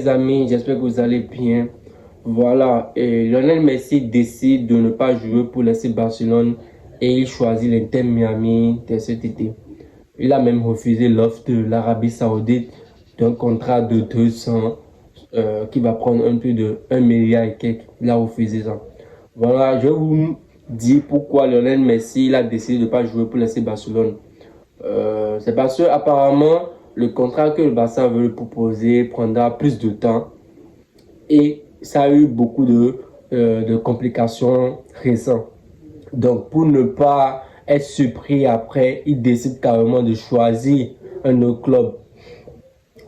les amis, j'espère que vous allez bien. Voilà, et Lionel Messi décide de ne pas jouer pour l'FC Barcelone et il choisit l'Inter Miami dès cet été. Il a même refusé l'offre de l'Arabie Saoudite d'un contrat de 200 qui va prendre un peu de 1 milliard et quelques. Il a refusé ça. Voilà, je vais vous dire pourquoi Lionel Messi il a décidé de ne pas jouer pour l'FC Barcelone. C'est parce que apparemment le contrat que le Barça veut lui proposer prendra plus de temps et ça a eu beaucoup de complications récentes. Donc pour ne pas être surpris après, il décide carrément de choisir un autre club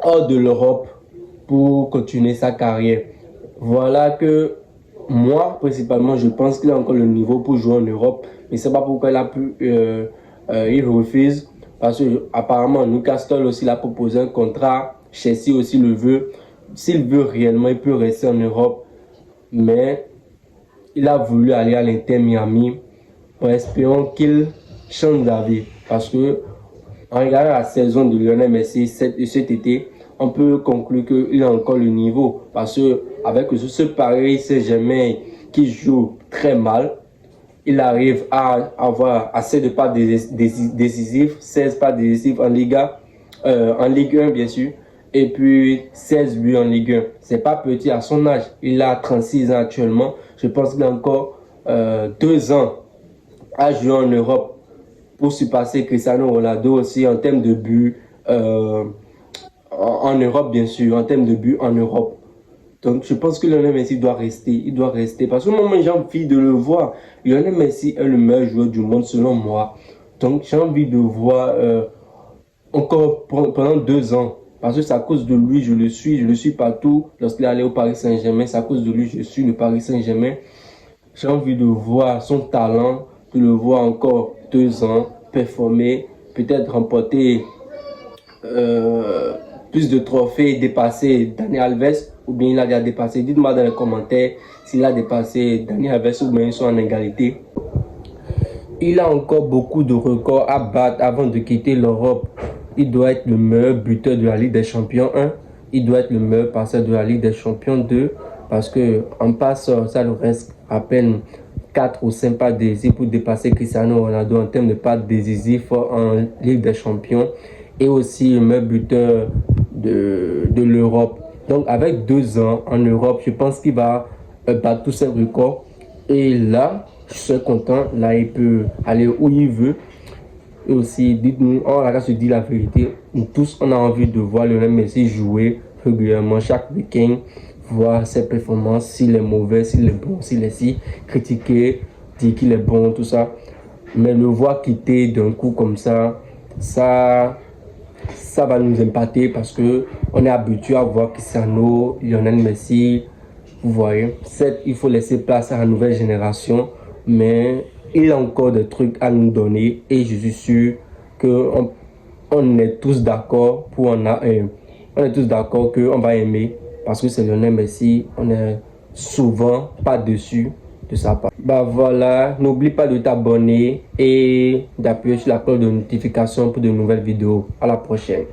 hors de l'Europe pour continuer sa carrière. Voilà que moi, principalement, je pense qu'il a encore le niveau pour jouer en Europe. Mais c'est pas pourquoi il refuse. Parce que apparemment, Newcastle aussi l'a proposé un contrat. Chelsea aussi le veut. S'il veut réellement, il peut rester en Europe. Mais il a voulu aller à l'Inter Miami en espérant qu'il change d'avis. Parce que en regardant la saison de Lionel Messi cet été, on peut conclure qu'il a encore le niveau. Parce que avec ce Paris Saint-Germain qui joue très mal, il arrive à avoir assez de pas décisifs, 16 pas décisifs en Liga, en Ligue 1 bien sûr, et puis 16 buts en Ligue 1. C'est pas petit à son âge. Il a 36 ans actuellement. Je pense qu'il a encore 2 ans à jouer en Europe pour surpasser Cristiano Ronaldo aussi en termes de buts en Europe, bien sûr, en termes de buts en Europe. Donc, je pense que Lionel Messi doit rester. Il doit rester. Parce que moi, j'ai envie de le voir. Lionel Messi est le meilleur joueur du monde, selon moi. Donc, j'ai envie de voir encore pendant 2 ans. Parce que c'est à cause de lui, je le suis partout. Lorsqu'il est allé au Paris Saint-Germain, c'est à cause de lui, je suis le Paris Saint-Germain. J'ai envie de voir son talent, de le voir encore 2 ans performer, peut-être remporter plus de trophées, dépasser Dani Alves, ou bien il a déjà dépassé. Dites-moi dans les commentaires s'il a dépassé Dani Alves ou bien ils sont en égalité. Il a encore beaucoup de records à battre avant de quitter l'Europe. Il doit être le meilleur buteur de la Ligue des Champions 1. Il doit être le meilleur passeur de la Ligue des Champions 2. Parce qu'en passant, ça lui reste à peine 4 ou 5 pas décisifs pour dépasser Cristiano Ronaldo en termes de pas décisifs en Ligue des Champions. Et aussi le meilleur buteur de l'Europe. Donc avec 2 ans en Europe, je pense qu'il va battre tous ses records. Et là, je suis content. Là, il peut aller où il veut. Et aussi, dites-nous, on va se dire la vérité. Nous tous, on a envie de voir Lionel Messi jouer régulièrement chaque week-end, voir ses performances, s'il est mauvais, s'il est bon, s'il est si critiqué, dire qu'il est bon, tout ça. Mais le voir quitter d'un coup comme ça va nous impacter parce que on est habitué à voir Cristiano, Lionel Messi. Vous voyez, certes, il faut laisser place à la nouvelle génération, mais il a encore des trucs à nous donner et je suis sûr qu'on on est tous d'accord on est tous d'accord qu'on va aimer parce que c'est Lionel Messi, on est souvent pas dessus de sa part. Bah voilà, n'oublie pas de t'abonner et d'appuyer sur la cloche de notification pour de nouvelles vidéos. À la prochaine.